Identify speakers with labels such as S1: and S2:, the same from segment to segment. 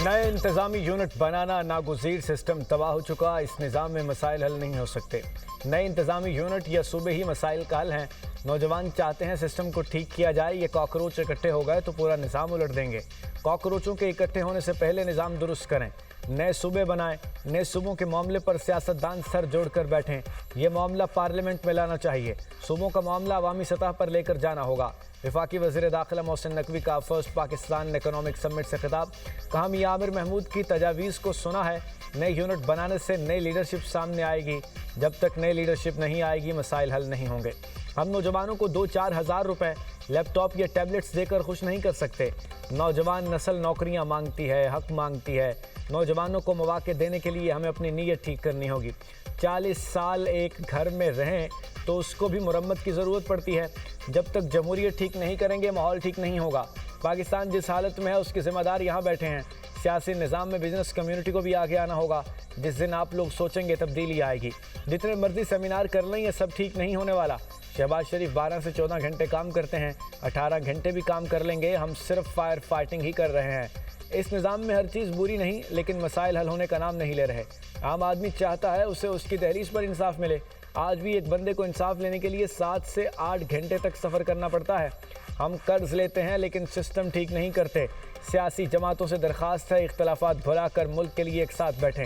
S1: नए इंतजामी यूनिट बनाना नागुज़ीर, सिस्टम तबाह हो चुका, इस निज़ाम में मसाइल हल नहीं हो सकते। नए इंतजामी यूनिट या सूबे ही मसाइल का हल हैं। नौजवान चाहते हैं सिस्टम को ठीक किया जाए, ये कॉकरोच इकट्ठे हो गए तो पूरा निज़ाम उलट देंगे। कॉकरोचों के इकट्ठे होने से पहले निज़ाम दुरुस्त करें, नए सूबे बनाएं। नए सूबों के मामले पर सियासतदान सर जोड़कर बैठें, ये मामला पार्लियामेंट में लाना चाहिए। सूबों का मामला अवामी सतह पर लेकर जाना होगा। वफाकी वज़ीर दाखिला मोहसिन नकवी का फर्स्ट पाकिस्तान इकनॉमिक समिट से खिताब। कहा, मियां आमिर महमूद की तजावीज़ को सुना है। नए यूनिट बनाने से नई लीडरशिप सामने आएगी। जब तक नई लीडरशिप नहीं आएगी मसाइल हल नहीं होंगे। हम नौजवानों को 2-4 हज़ार रुपए लैपटॉप या टैबलेट्स देकर खुश नहीं कर सकते। नौजवान नस्ल नौकरियां मांगती है, हक मांगती है। नौजवानों को मौके देने के लिए हमें अपनी नीयत ठीक करनी होगी। 40 साल एक घर में रहें तो उसको भी मुरम्मत की ज़रूरत पड़ती है। जब तक जमहूरियत ठीक नहीं करेंगे माहौल ठीक नहीं होगा। पाकिस्तान जिस हालत में है उसके ज़िम्मेदार यहाँ बैठे हैं। सियासी निज़ाम में बिजनेस कम्युनिटी को भी आगे आना होगा। जिस दिन आप लोग सोचेंगे तब्दीली आएगी। जितने मर्जी सेमिनार कर लें ये सब ठीक नहीं होने वाला। शहबाज शरीफ 12 से 14 घंटे काम करते हैं, 18 घंटे भी काम कर लेंगे। हम सिर्फ फायर फाइटिंग ही कर रहे हैं। इस निज़ाम में हर चीज़ बुरी नहीं, लेकिन मसाइल हल होने का नाम नहीं ले रहे। आम आदमी चाहता है उसे उसकी दहलीज पर इंसाफ मिले। आज भी एक बंदे को इंसाफ लेने के लिए 7 से 8 घंटे तक सफ़र करना पड़ता है। हम कर्ज लेते हैं लेकिन सिस्टम ठीक नहीं करते। सियासी जमातों से दरख्वास्त है, इख्तलाफात भुलाकर मुल्क के लिए एक साथ बैठें।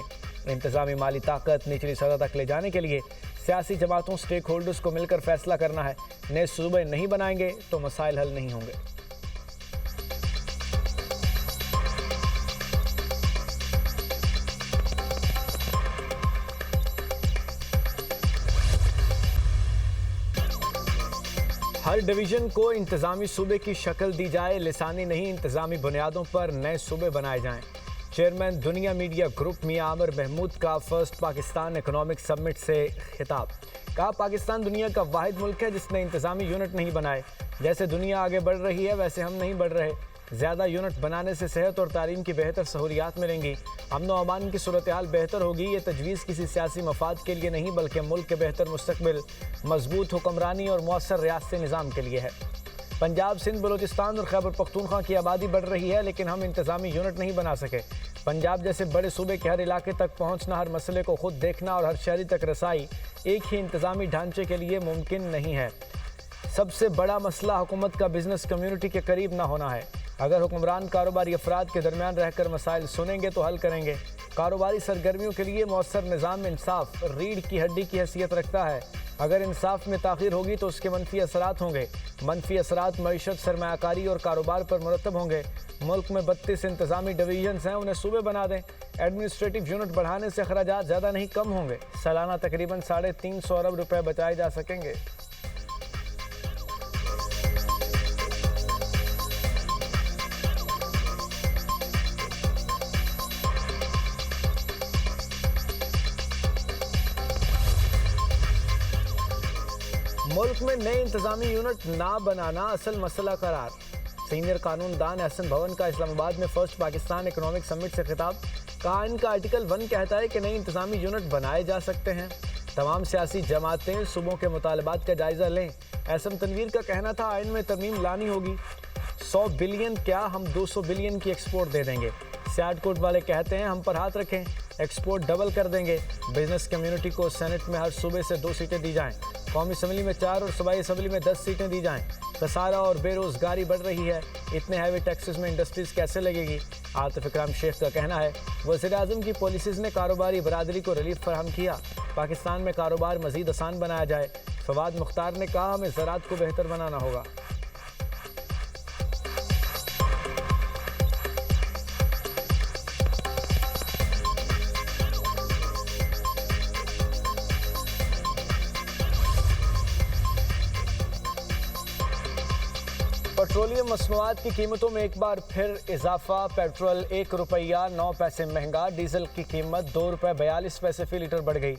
S1: इंतज़ामी माली ताकत निचली सतह तक ले जाने के लिए सियासी जमातों, स्टेक होल्डर्स को मिलकर फैसला करना है। नए सूबे नहीं बनाएंगे तो मसाइल हल नहीं होंगे। हर डिवीज़न को इंतज़ामी सूबे की शक्ल दी जाए, लिसानी नहीं इंतज़ामी बुनियादों पर नए सूबे बनाए जाएं। चेयरमैन दुनिया मीडिया ग्रुप मियां आमिर महमूद का फर्स्ट पाकिस्तान इकनॉमिक समिट से खिताब। कहा, पाकिस्तान दुनिया का वाहिद मुल्क है जिसने इंतज़ामी यूनिट नहीं बनाए। जैसे दुनिया आगे बढ़ रही है वैसे हम नहीं बढ़ रहे। ज़्यादा यूनिट बनाने से सेहत और तालीम की बेहतर सहूलियात मिलेंगी। अमन व अमान की सूरत हाल बेहतर होगी। ये तजवीज़ किसी सियासी मफाद के लिए नहीं बल्कि मुल्क के बेहतर मुस्तकबिल, मजबूत हुक्मरानी और मौसर रियासती निज़ाम के लिए है। पंजाब, सिंध, बलूचिस्तान और खैबर पख्तूनख्वा की आबादी बढ़ रही है लेकिन हम इंतज़ामी यूनिट नहीं बना सके। पंजाब जैसे बड़े सूबे के हर इलाके तक पहुँचना, हर मसले को खुद देखना और हर शहरी तक रसाई एक ही इंतज़ामी ढांचे के लिए मुमकिन नहीं है। सबसे बड़ा मसला हुकूमत का बिजनेस कम्युनिटी के करीब ना होना है। अगर हुक्मरान कारोबारी अफराद के दरमियान रहकर मसाइल सुनेंगे तो हल करेंगे। कारोबारी सरगर्मियों के लिए मौसर निज़ाम इंसाफ रीढ़ की हड्डी की हैसियत रखता है। अगर इंसाफ में ताख़ीर होगी तो उसके मनफी असरात होंगे। मनफी असरात मईशत, सरमायाकारी और कारोबार पर मुरतब होंगे। मुल्क में 32 इंतज़ामी डिवीजन्स हैं, उन्हें सूबे बना दें। एडमिनिस्ट्रेटिव यूनिट बढ़ाने से अखराजात ज़्यादा नहीं कम होंगे। सालाना तकरीबन 350 अरब रुपए बचाए जा सकेंगे। मुल्क में नए इंतज़ामी यूनिट ना बनाना असल मसला करार। सीनियर कानूनदान एहसन भवन का इस्लामाबाद में फर्स्ट पाकिस्तान इकनॉमिक समिट से खिताब। कहा, इनका आर्टिकल 1 कहता है कि नए इंतज़ामी यूनिट बनाए जा सकते हैं। तमाम सियासी जमातें सूबों के मुतालबात का जायज़ा लें। एहसन तनवीर का कहना था, आइन में तरमीम लानी होगी। 100 बिलियन क्या, हम 200 बिलियन की एक्सपोर्ट दे देंगे। सियालकोट वाले कहते हैं हम पर हाथ रखें, एक्सपोर्ट डबल कर देंगे। बिजनेस कम्युनिटी को सेनेट में हर सूबे से 2 सीटें दी जाएं। कौमी असम्बली में 4 और सूबाई असम्बली में 10 सीटें दी जाएं। खसारा और बेरोज़गारी बढ़ रही है, इतने हैवी टैक्सेस में इंडस्ट्रीज़ कैसे लगेगी। आतिफ इकराम शेख का कहना है, वज़ीर-ए-आज़म की पॉलिसीज़ ने कारोबारी बरादरी को रिलीफ फराहम किया। पाकिस्तान में कारोबार मज़ीद आसान बनाया जाए। फवाद मुख्तार ने कहा, हमें ज़राअत को बेहतर बनाना होगा। पेट्रोलियम मसनूआत की कीमतों में एक बार फिर इजाफा। पेट्रोल 1 रुपया 9 पैसे महंगा। डीजल की कीमत 2 रुपये 42 पैसे फी लीटर बढ़ गई।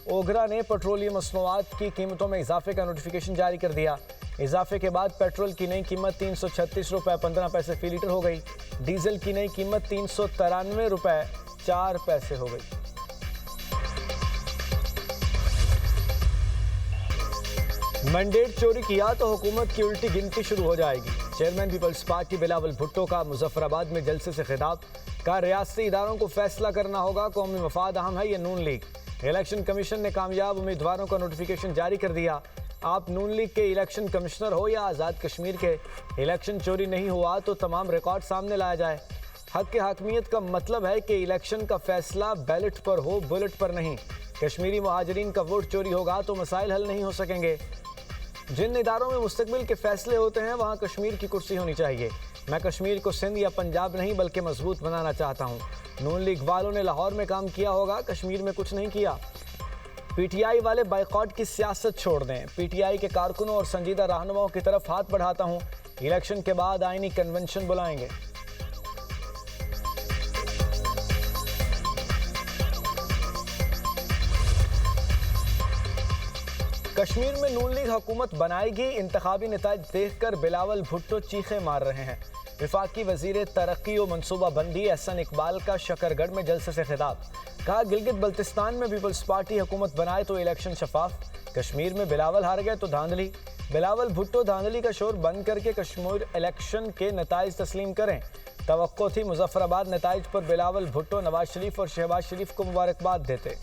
S1: ओगरा ने पेट्रोलियम मसनूआत की कीमतों में इजाफे का नोटिफिकेशन जारी कर दिया। इजाफे के बाद पेट्रोल की नई कीमत 336 रुपये 15 पैसे फी लीटर हो गई। डीजल की नई कीमत 393 रुपये 4 पैसे हो गई। मैंडेट चोरी किया तो हुकूमत की उल्टी गिनती शुरू हो जाएगी। चेयरमैन पीपल्स पार्टी बिलावल भुट्टो का मुजफ्फराबाद में जलसे से खिताब। का रियासती इदारों को फैसला करना होगा, कौमी मफाद अहम है, ये नून लीग। इलेक्शन कमीशन ने कामयाब उम्मीदवारों का नोटिफिकेशन जारी कर दिया। आप नून लीग के इलेक्शन कमिश्नर हो या आज़ाद कश्मीर के, इलेक्शन चोरी नहीं हुआ तो तमाम रिकॉर्ड सामने लाया जाए। हक के हाकमियत का मतलब है कि इलेक्शन का फैसला बैलेट पर हो, बुलेट पर नहीं। कश्मीरी मुहाजिरीन का वोट चोरी होगा तो मसाइल हल नहीं हो सकेंगे। जिन इदारों में मुस्तकबिल के फैसले होते हैं वहाँ कश्मीर की कुर्सी होनी चाहिए। मैं कश्मीर को सिंध या पंजाब नहीं बल्कि मजबूत बनाना चाहता हूँ। नून लीग वालों ने लाहौर में काम किया होगा, कश्मीर में कुछ नहीं किया। पीटीआई वाले बाइकॉट की सियासत छोड़ दें। पीटीआई के कारकुनों और संजीदा रहनुमाओं की तरफ हाथ बढ़ाता हूँ। इलेक्शन के बाद आईनी कन्वेंशन बुलाएंगे। कश्मीर में नून लीग हुकूमत बनाएगी, इंतखाबी नताइज देखकर बिलावल भुट्टो चीखे मार रहे हैं। विफाकी वजीर तरक्की और मनसूबाबंदी एहसन इकबाल का शकरगढ़ में जलसे से खिताब। कहा, गिलगित बल्तिस्तान में पीपल्स पार्टी हुकूमत बनाए तो इलेक्शन शफाफ। कश्मीर में बिलावल हार गए तो धांधली। बिलावल भुट्टो धांधली का शोर बंद करके कश्मीर इलेक्शन के नताइज तस्लीम करें। तवक्को थी मुजफ्फराबाद नताइज पर बिलावल भुट्टो नवाज शरीफ और शहबाज शरीफ को मुबारकबाद देते।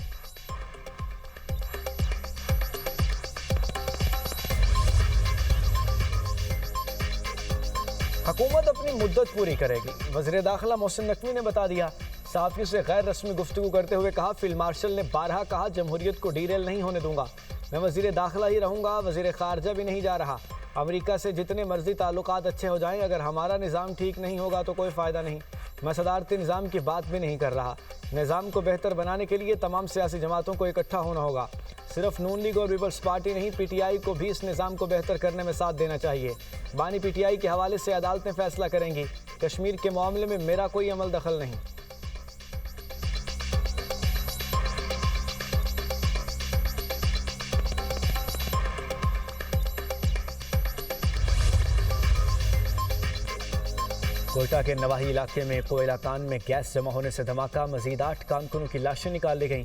S1: हुकूमत अपनी मुद्दत पूरी करेगी, वज़ीर दाखिला मोहसिन नकवी ने बता दिया। सहाफ़ियों से गैर रस्मी गुफ्तगू करते हुए कहा, फील्ड मार्शल ने बारहा कहा, जमहूरियत को डीरेल नहीं होने दूंगा। मैं वज़ीर दाखिला ही रहूंगा, वज़ीर ख़ारजा भी नहीं जा रहा। अमेरिका से जितने मर्जी ताल्लुकात अच्छे हो जाएं, अगर हमारा निज़ाम ठीक नहीं होगा तो कोई फ़ायदा नहीं। मैं सदारती निज़ाम की बात भी नहीं कर रहा। निज़ाम को बेहतर बनाने के लिए तमाम सियासी जमातों को इकट्ठा होना होगा। सिर्फ नून लीग और पीपल्स पार्टी नहीं, पीटीआई को भी इस निज़ाम को बेहतर करने में साथ देना चाहिए। बानी पीटीआई के हवाले से अदालतें फैसला करेंगी। कश्मीर के मामले में मेरा कोई अमल दखल नहीं। कोयटा के नवाही इलाके में कोयला कान में गैस जमा होने से धमाका। मजीद 8 कारकुनों की लाशें निकाल ली गईं।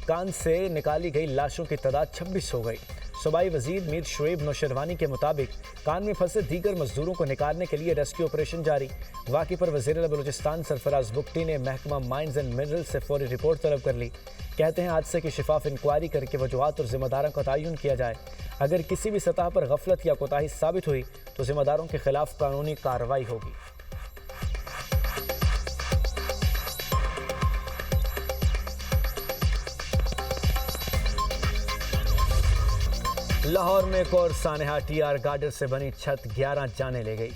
S1: कान से निकाली गई लाशों की तादाद 26 हो गई। सूबाई वजीर मीर शुएब नौशरवानी के मुताबिक कान में फंसे दीगर मजदूरों को निकालने के लिए रेस्क्यू ऑपरेशन जारी। वाक़े पर वज़ीर बलूचिस्तान सरफराज बुगटी ने महकमा माइंस एंड मिनरल से फौरी रिपोर्ट तलब कर ली। कहते हैं हादसे की शिफाफ इंक्वायरी करके वजूहात और जिम्मेदारों का तयन किया जाए। अगर किसी भी सतह पर गफलत या कोताही साबित हुई तो जिम्मेदारों के खिलाफ कानूनी कार्रवाई होगी। लाहौर में एक और सानहा टीआर गार्डर से बनी छत 11 जाने ले गई।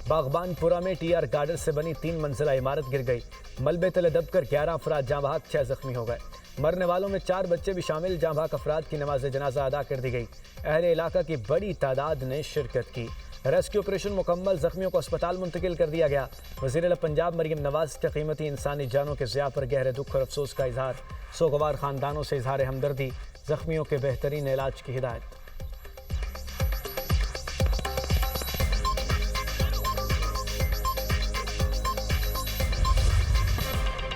S1: बागबानपुरा में टीआर गार्डर से बनी 3 मंजिला इमारत गिर गई। मलबे तले दबकर 11 अफराद जाँ बहक, 6 जख्मी हो गए। मरने वालों में 4 बच्चे भी शामिल। जाँ बहक अफराद की नमाज जनाजा अदा कर दी गई। अहले इलाका की बड़ी तादाद ने शिरकत की। रेस्क्यू ऑपरेशन मुकम्मल, जख्मियों को अस्पताल मुंतकिल कर दिया गया। वज़ीर पंजाब मरियम नवाज के कीमती इंसानी जानों के ज़िया पर गहरे दुख और अफसोस का इजहार। सोगवार ख़ानदानों से इजहार हमदर्दी, जख्मियों के बेहतरीन इलाज की हिदायत।